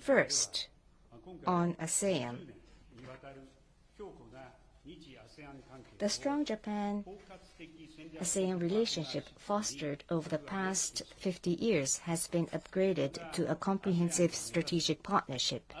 First, on ASEAN. The strong Japan-ASEAN relationship fostered over the past 50 years has been upgraded to a comprehensive strategic partnership.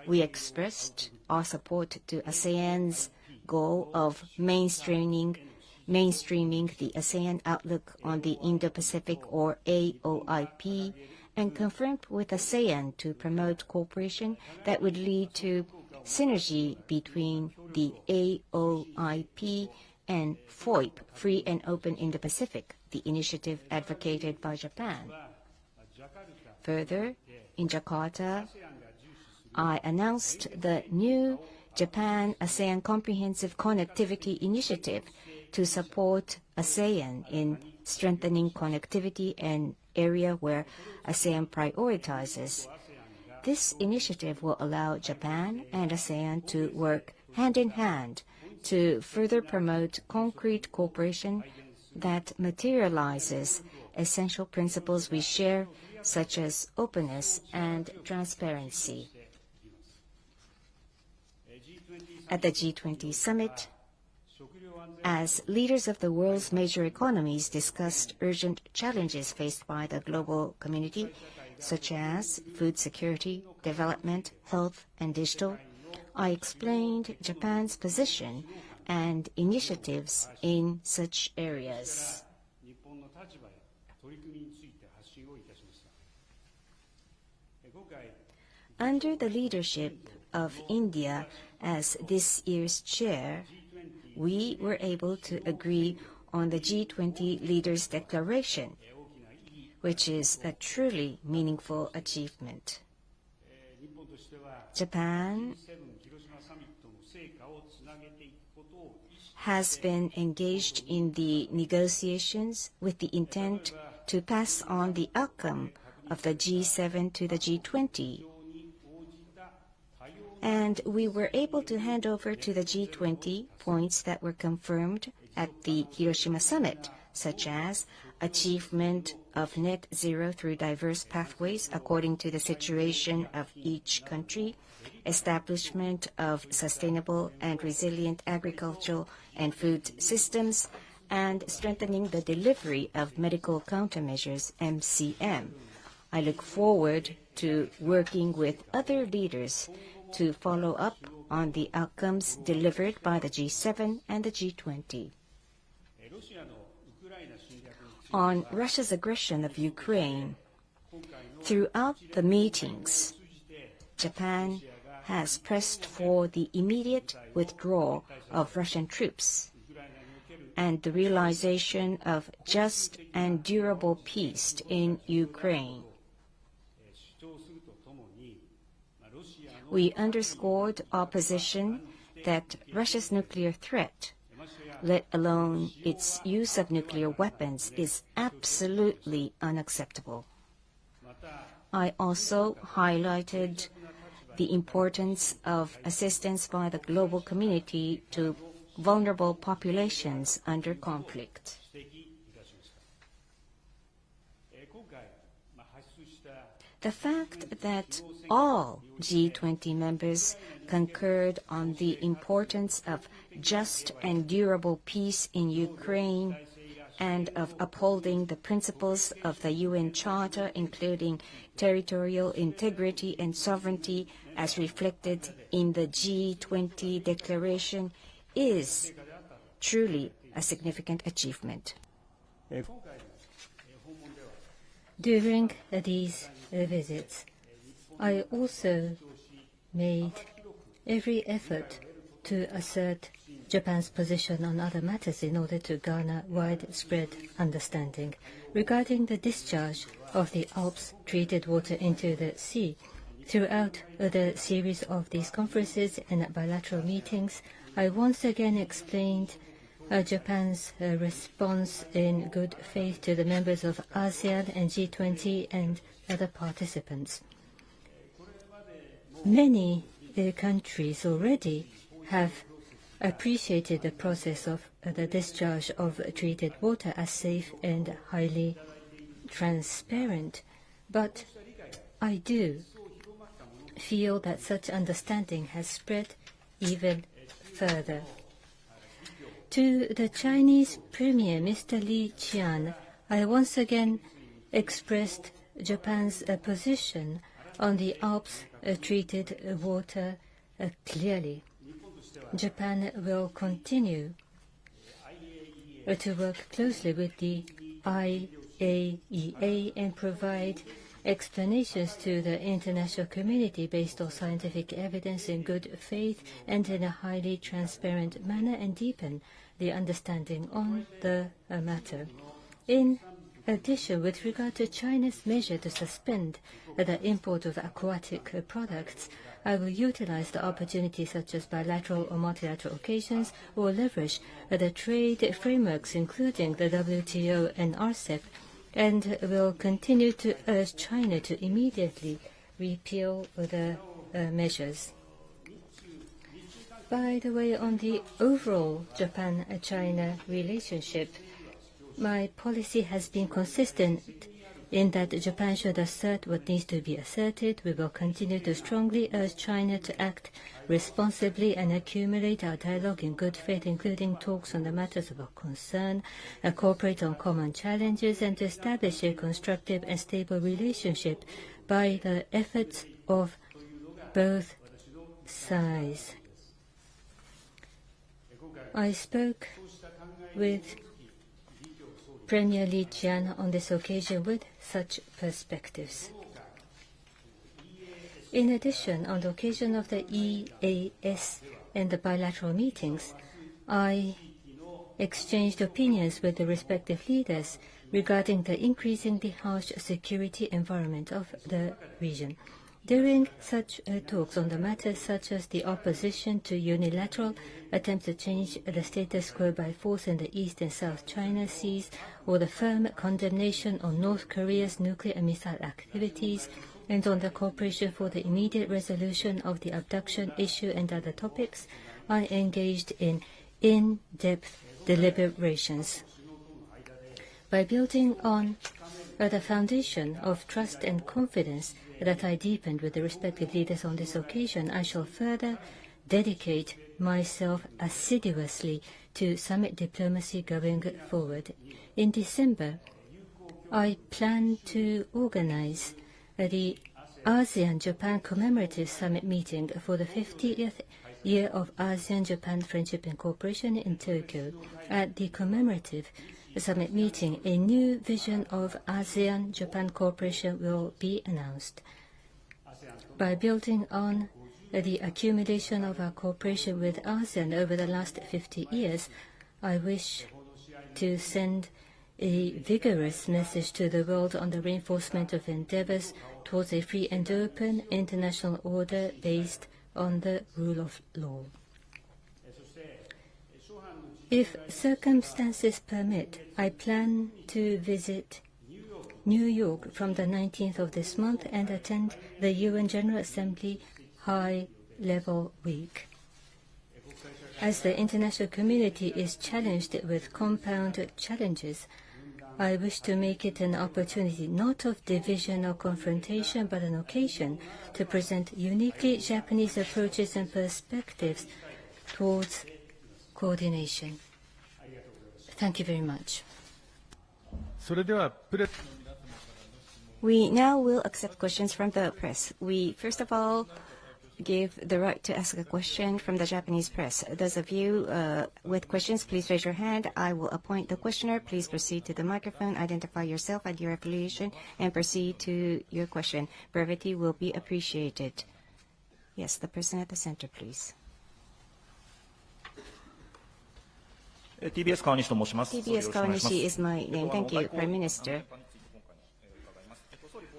We expressed our support to ASEAN's goal of mainstreaming the ASEAN outlook on the Indo-Pacific, or AOIP, and confirmed with ASEAN to promote cooperation that would lead to synergy between the AOIP and FOIP, Free and Open Indo-Pacific, the initiative advocated by Japan. Further, in Jakarta, I announced the new Japan-ASEAN Comprehensive Connectivity Initiative to support ASEAN in strengthening connectivity, an area where ASEAN prioritizes. This initiative will allow Japan and ASEAN to work hand in hand to further promote concrete cooperation that materializes essential principles we share, such as openness and transparency. At the G20 summit, as leaders of the world's major economies discussed urgent challenges faced by the global community, such as food security, development, health, and digital, I explained Japan's position and initiatives in such areas. Under the leadership of India as this year's chair, we were able to agree on the G20 Leaders' Declaration, which is a truly meaningful achievement. Japan has been engaged in the negotiations with the intent to pass on the outcome of the G7 to the G20. And we were able to hand over to the G20 points that were confirmed at the Hiroshima summit, such as achievement of net zero through diverse pathways according to the situation of each country, establishment of sustainable and resilient agricultural and food systems, and strengthening the delivery of medical countermeasures, MCM. I look forward to working with other leaders to follow up on the outcomes delivered by the G7 and the G20. On Russia's aggression of Ukraine, throughout the meetings, Japan has pressed for the immediate withdrawal of Russian troops and the realization of just and durable peace in Ukraine. We underscored our position that Russia's nuclear threat, let alone its use of nuclear weapons, is absolutely unacceptable. I also highlighted the importance of assistance by the global community to vulnerable populations under conflict. The fact that all G20 members concurred on the importance of just and durable peace in Ukraine and of upholding the principles of the UN Charter, including territorial integrity and sovereignty, as reflected in the G20 declaration, is truly a significant achievement. During these visits, I also made every effort to assert Japan's position on other matters in order to garner widespread understanding. Regarding the discharge of the Alps treated water into the sea, throughout the series of these conferences and bilateral meetings, I once again explained Japan's response in good faith to the members of ASEAN and G20 and other participants. Many countries already have appreciated the process of the discharge of treated water as safe and highly transparent. But I do feel that such understanding has spread even further. To the Chinese Premier, Mr. Li Qian, I once again expressed Japan's position on the Alps treated water clearly. Japan will continue to work closely with the IAEA and provide explanations to the international community based on scientific evidence in good faith and in a highly transparent manner, and deepen the understanding on the matter. In addition, with regard to China's measure to suspend the import of aquatic products, I will utilize the opportunities such as bilateral or multilateral occasions, or leverage the trade frameworks including the WTO and RCEP, and will continue to urge China to immediately repeal the measures. By the way, on the overall Japan-China relationship, my policy has been consistent in that Japan should assert what needs to be asserted. We will continue to strongly urge China to act responsibly and accumulate our dialogue in good faith, including talks on the matters of our concern, cooperate on common challenges, and to establish a constructive and stable relationship by the efforts of both sides. I spoke with Premier Li Qian on this occasion with such perspectives. In addition, on the occasion of the EAS and the bilateral meetings, I exchanged opinions with the respective leaders regarding the increasingly harsh security environment of the region. During such talks on the matters such as the opposition to unilateral attempts to change the status quo by force in the East and South China Seas, or the firm condemnation on North Korea's nuclear and missile activities, and on the cooperation for the immediate resolution of the abduction issue and other topics, I engaged in in-depth deliberations. By building on the foundation of trust and confidence that I deepened with the respective leaders on this occasion, I shall further dedicate myself assiduously to summit diplomacy going forward. In December, I plan to organize the ASEAN-Japan Commemorative Summit meeting for the 50th year of ASEAN-Japan Friendship and Cooperation in Tokyo. At the commemorative summit meeting, a new vision of ASEAN-Japan cooperation will be announced. By building on the accumulation of our cooperation with ASEAN over the last 50 years, I wish to send a vigorous message to the world on the reinforcement of endeavors towards a free and open international order based on the rule of law. If circumstances permit, I plan to visit New York from the 19th of this month and attend the UN General Assembly High-Level Week. As the international community is challenged with compound challenges, I wish to make it an opportunity not of division or confrontation, but an occasion to present uniquely Japanese approaches and perspectives towards coordination. Thank you very much. We now will accept questions from the press. We first of all give the right to ask a question from the Japanese press. Those of you with questions, please raise your hand. I will appoint the questioner. Please proceed to the microphone, identify yourself and your affiliation, and proceed to your question. Brevity will be appreciated. Yes, the person at the center, please. TBS Kawanishi is my name. Thank you, Prime Minister.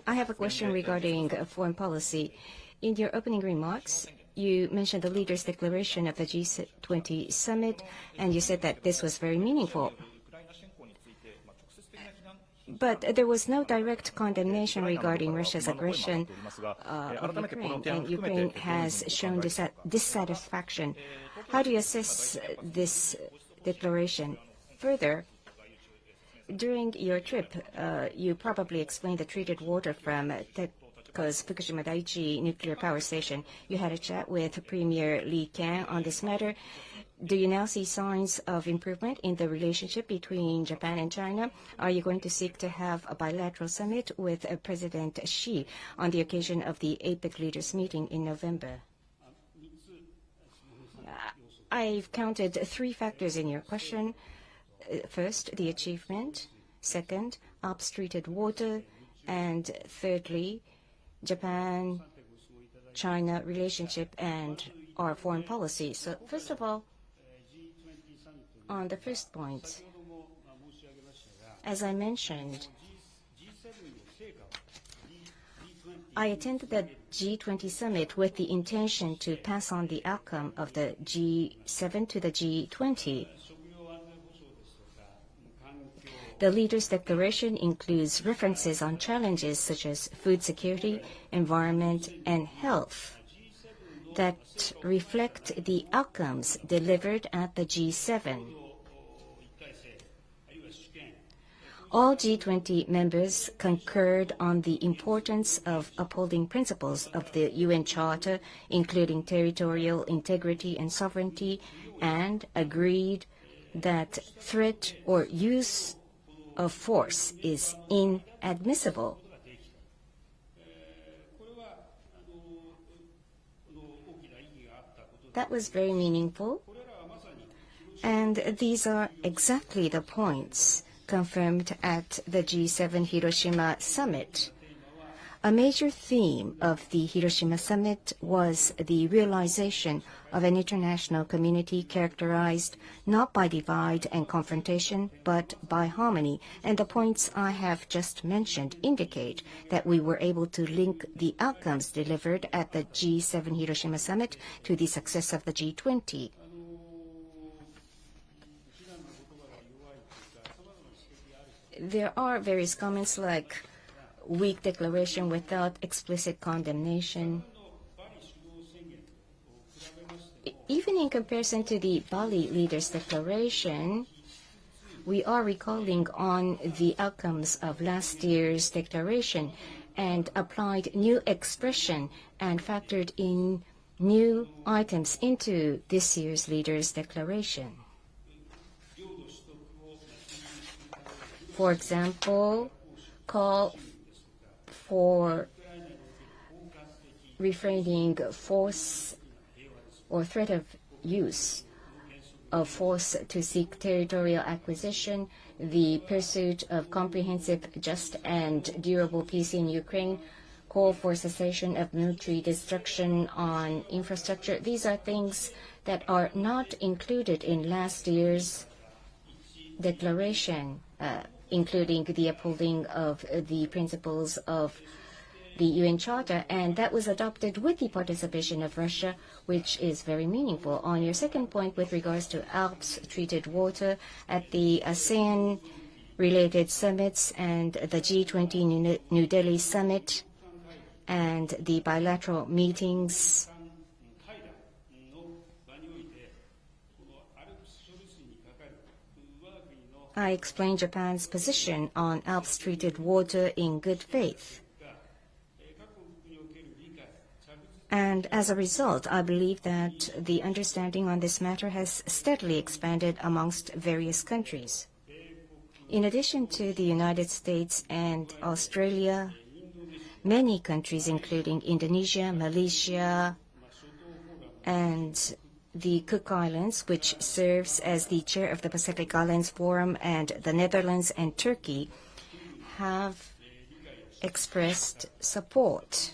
I have a question regarding foreign policy. In your opening remarks, you mentioned the leaders' declaration of the G20 summit, and you said that this was very meaningful. But there was no direct condemnation regarding Russia's aggression of Ukraine, and Ukraine has shown dissatisfaction. How do you assess this declaration? Further, during your trip, you probably explained the treated water from TEPCO's Fukushima Daiichi nuclear power station. You had a chat with Premier Li Qiang on this matter. Do you now see signs of improvement in the relationship between Japan and China? Are you going to seek to have a bilateral summit with President Xi on the occasion of the APEC leaders meeting in November? I've counted 3 factors in your question. First, the achievement. Second, Alps treated water. And thirdly, Japan-China relationship and our foreign policy. So first of all, on the first point, as I mentioned, I attended the G20 summit with the intention to pass on the outcome of the G7 to the G20. The leaders' declaration includes references on challenges such as food security, environment, and health that reflect the outcomes delivered at the G7. All G20 members concurred on the importance of upholding principles of the UN Charter, including territorial integrity and sovereignty, and agreed that threat or use of force is inadmissible. That was very meaningful, and these are exactly the points confirmed at the G7 Hiroshima summit. A major theme of the Hiroshima summit was the realization of an international community characterized not by divide and confrontation, but by harmony. And the points I have just mentioned indicate that we were able to link the outcomes delivered at the G7 Hiroshima summit to the success of the G20. There are various comments like weak declaration without explicit condemnation. Even in comparison to the Bali leaders' declaration, we are recalling on the outcomes of last year's declaration and applied new expression and factored in new items into this year's leaders' declaration. For example, call for refraining force or threat of use of force to seek territorial acquisition, the pursuit of comprehensive, just, and durable peace in Ukraine, call for cessation of military destruction on infrastructure. These are things that are not included in last year's declaration, including the upholding of the principles of the UN Charter, and that was adopted with the participation of Russia, which is very meaningful. On your second point with regards to Alps treated water, at the ASEAN-related summits and the G20 New Delhi summit and the bilateral meetings, I explained Japan's position on Alps treated water in good faith. And as a result, I believe that the understanding on this matter has steadily expanded amongst various countries. In addition to the United States and Australia, many countries, including Indonesia, Malaysia, and the Cook Islands, which serves as the chair of the Pacific Islands Forum, and the Netherlands and Turkey, have expressed support.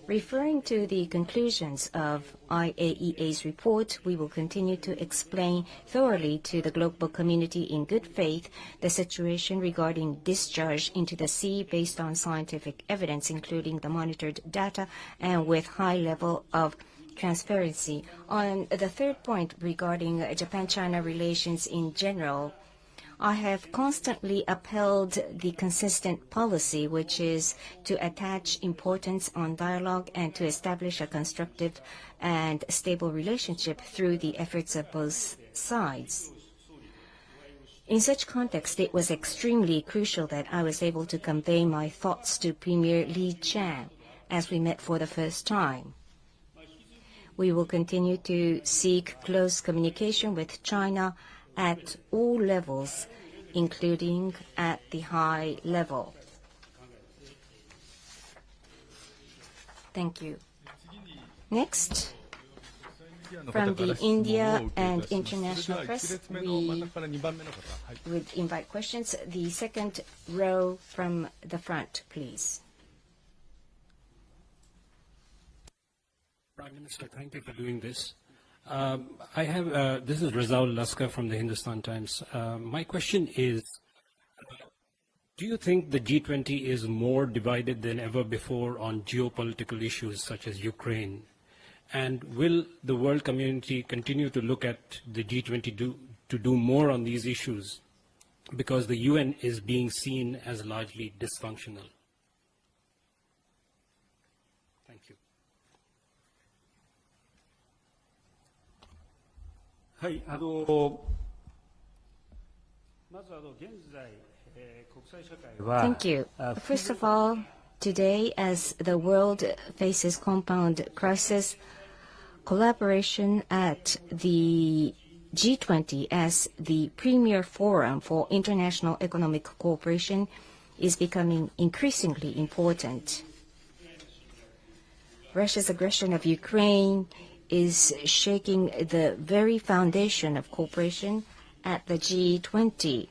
Referring to the conclusions of IAEA's report, we will continue to explain thoroughly to the global community in good faith the situation regarding discharge into the sea based on scientific evidence, including the monitored data, and with high level of transparency. On the third point regarding Japan-China relations in general, I have constantly upheld the consistent policy, which is to attach importance on dialogue and to establish a constructive and stable relationship through the efforts of both sides. In such context, it was extremely crucial that I was able to convey my thoughts to Premier Li Qiang as we met for the first time. We will continue to seek close communication with China at all levels, including at the high level. Thank you. Next, from the India and international press, we would invite questions. The second row from the front, please. Prime Minister, thank you for doing this. This is Rizal Laskar from the Hindustan Times. My question is, do you think the G20 is more divided than ever before on geopolitical issues such as Ukraine? And will the world community continue to look at the G20 to do more on these issues? Because the UN is being seen as largely dysfunctional. Thank you. はい、まず現在、国際社会は Thank you. First of all, today, as the world faces compound crisis, collaboration at the G20 as the premier forum for international economic cooperation is becoming increasingly important. Russia's aggression of Ukraine is shaking the very foundation of cooperation at the G20.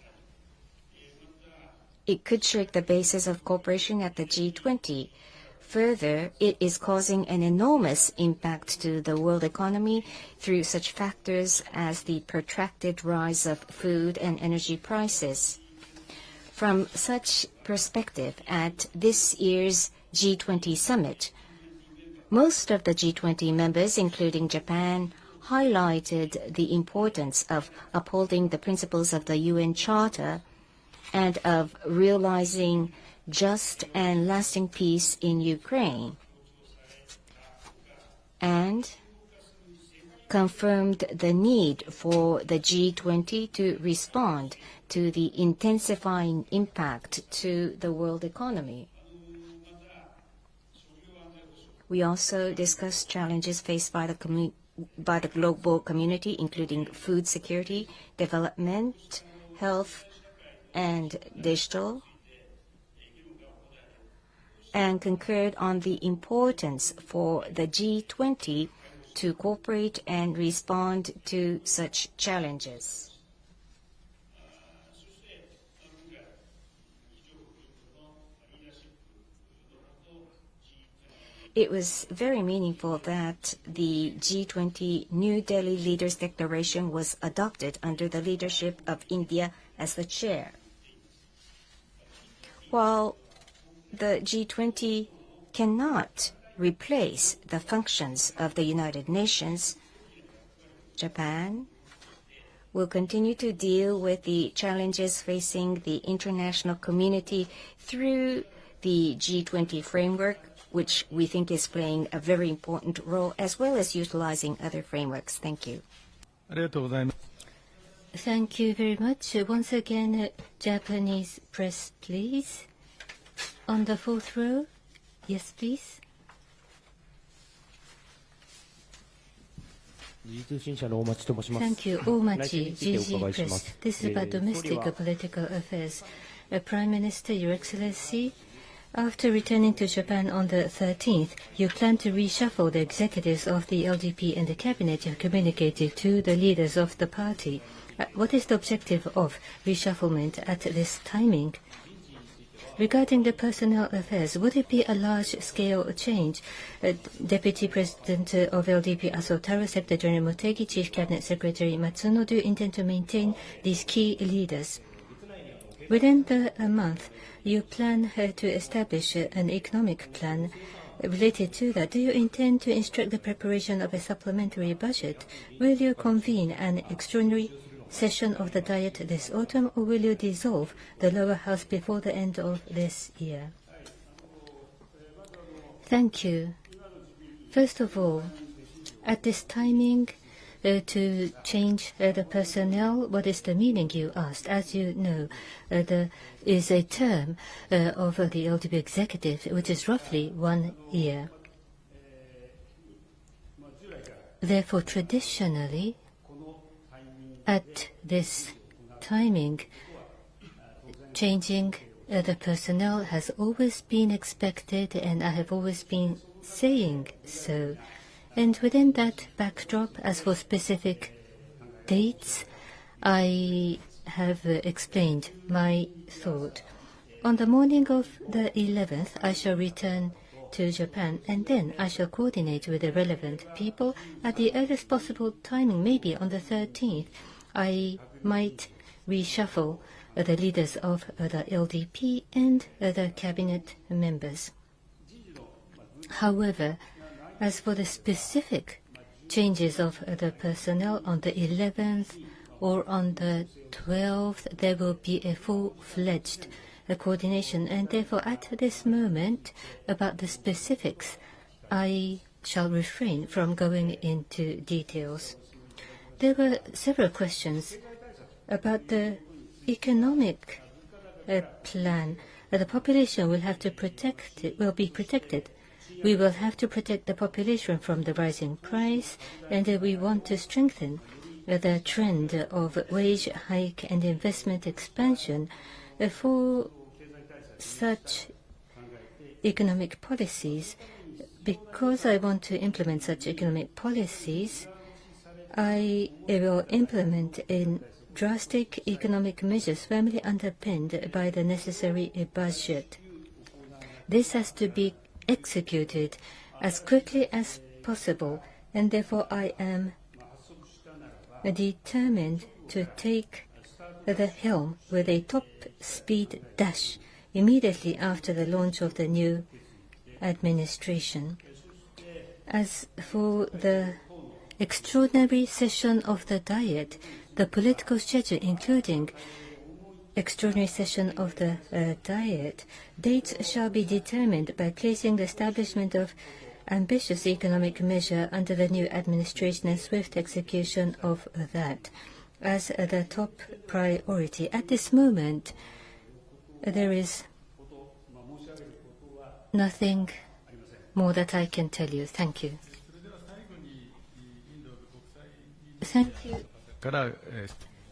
It could shake the basis of cooperation at the G20. Further, it is causing an enormous impact to the world economy through such factors as the protracted rise of food and energy prices. From such perspective, at this year's G20 summit, most of the G20 members, including Japan, highlighted the importance of upholding the principles of the UN Charter and of realizing just and lasting peace in Ukraine, and confirmed the need for the G20 to respond to the intensifying impact to the world economy. We also discussed challenges faced by the global community, including food security, development, health, and digital, and concurred on the importance for the G20 to cooperate and respond to such challenges. It was very meaningful that the G20 New Delhi Leaders Declaration was adopted under the leadership of India as the chair. While the G20 cannot replace the functions of the United Nations, Japan will continue to deal with the challenges facing the international community through the G20 framework, which we think is playing a very important role, as well as utilizing other frameworks. Thank you. Thank you very much. Once again, Japanese press, please. On the fourth row. Yes, please. Thank you. Omachi, GG Press. This is about domestic political affairs. Prime Minister, Your Excellency, after returning to Japan on the 13th, you plan to reshuffle the executives of the LDP and the cabinet you have communicated to the leaders of the party. What is the objective of reshufflement at this timing? Regarding the personnel affairs, would it be a large-scale change? Deputy President of LDP Asotaro, Secretary General Motegi, Chief Cabinet Secretary Matsuno, do you intend to maintain these key leaders? Within the month, you plan to establish an economic plan. Related to that, do you intend to instruct the preparation of a supplementary budget? Will you convene an extraordinary session of the Diet this autumn, or will you dissolve the lower house before the end of this year? Thank you. First of all, at this timing, to change the personnel. What is the meaning, you asked? As you know, there is a term of the LDP executive, which is roughly 1 year. Therefore, traditionally, at this timing, changing the personnel has always been expected, and I have always been saying so. And within that backdrop, as for specific dates, I have explained my thought. On the morning of the 11th, I shall return to Japan, and then I shall coordinate with the relevant people. At the earliest possible timing, maybe on the 13th, I might reshuffle the leaders of the LDP and the cabinet members. However, as for the specific changes of the personnel on the 11th or on the 12th, there will be a full-fledged coordination, and therefore at this moment, about the specifics, I shall refrain from going into details. There were several questions about the economic plan. The population will have to be protected. We will have to protect the population from the rising price, and we want to strengthen the trend of wage hike and investment expansion. For such economic policies, because I want to implement such economic policies, I will implement a drastic economic measures firmly underpinned by the necessary budget. This has to be executed as quickly as possible, and therefore I am determined to take the helm with a top-speed dash immediately after the launch of the new administration. As for the extraordinary session of the Diet, the political schedule, including extraordinary session of the Diet, dates shall be determined by placing the establishment of ambitious economic measure under the new administration and swift execution of that as the top priority. At this moment, there is nothing more that I can tell you. Thank you. Thank you.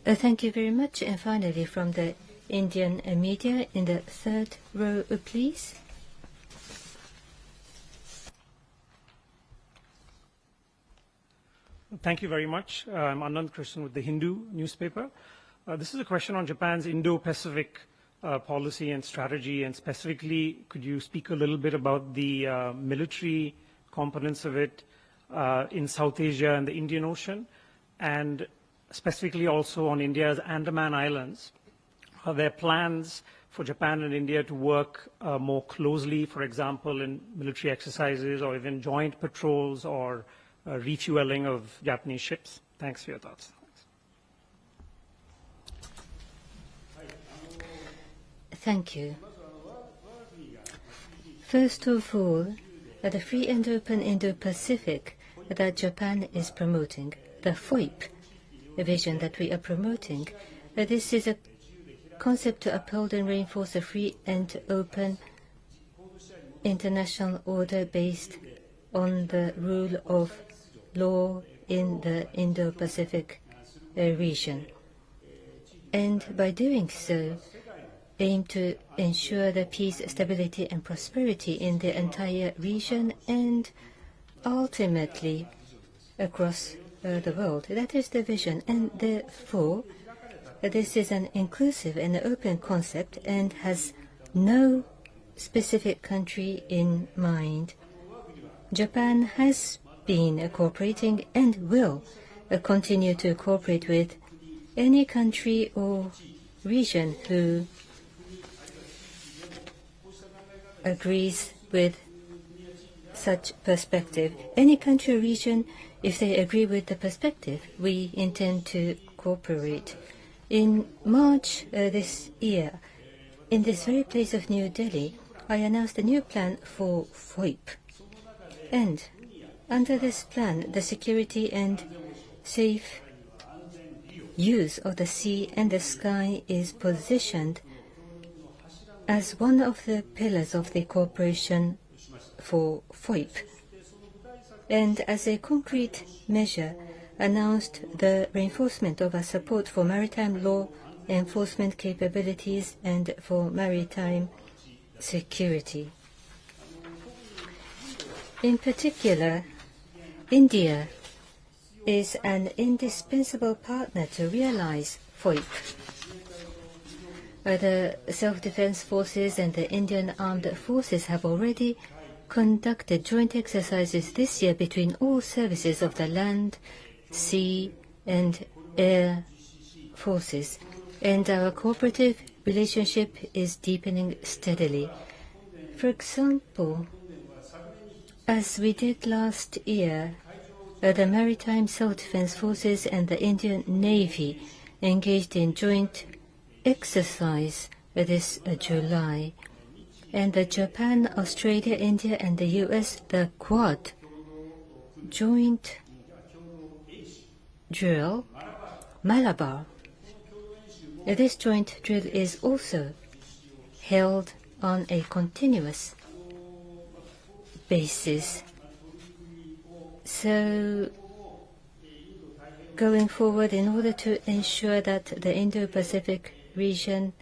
Thank you very much. And finally, from the Indian media, in the third row, please. Thank you very much. I'm Anand Krishnan with the Hindu newspaper. This is a question on Japan's Indo-Pacific policy and strategy, and specifically, could you speak a little bit about the military components of it in South Asia and the Indian Ocean, and specifically also on India's Andaman Islands? Are there plans for Japan and India to work more closely, for example, in military exercises or even joint patrols or refueling of Japanese ships? Thanks for your thoughts. Thank you. First of all, the free and open Indo-Pacific that Japan is promoting, the FOIP vision that we are promoting, this is a concept to uphold and reinforce a free and open international order based on the rule of law in the Indo-Pacific region. And by doing so, aim to ensure the peace, stability, and prosperity in the entire region and ultimately across the world. That is the vision, and therefore this is an inclusive and open concept and has no specific country in mind. Japan has been cooperating and will continue to cooperate with any country or region who agrees with such perspective. Any country or region, if they agree with the perspective, we intend to cooperate. In March this year, in this very place of New Delhi, I announced a new plan for FOIP. And under this plan, the security and safe use of the sea and the sky is positioned as one of the pillars of the cooperation for FOIP, and as a concrete measure announced the reinforcement of our support for maritime law enforcement capabilities and for maritime security. In particular, India is an indispensable partner to realize FOIP. The self-defense forces and the Indian armed forces have already conducted joint exercises this year between all services of the land, sea, and air forces, and our cooperative relationship is deepening steadily. For example, as we did last year, the Maritime Self-Defense Forces and the Indian Navy engaged in joint exercise this July. And the Japan, Australia, India, and the US, the Quad joint drill, Malabar. This joint drill is also held on a continuous basis. So, going forward, in order to ensure that the Indo-Pacific region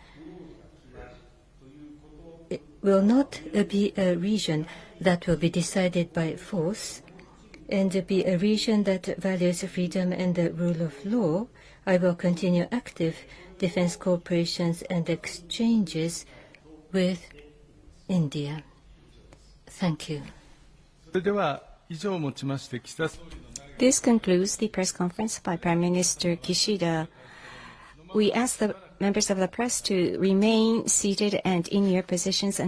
will not be a region that will be decided by force, and be a region that values freedom and the rule of law, I will continue active defense cooperations and exchanges with India. Thank you. This concludes the press conference by Prime Minister Kishida. We ask the members of the press to remain seated and in your positions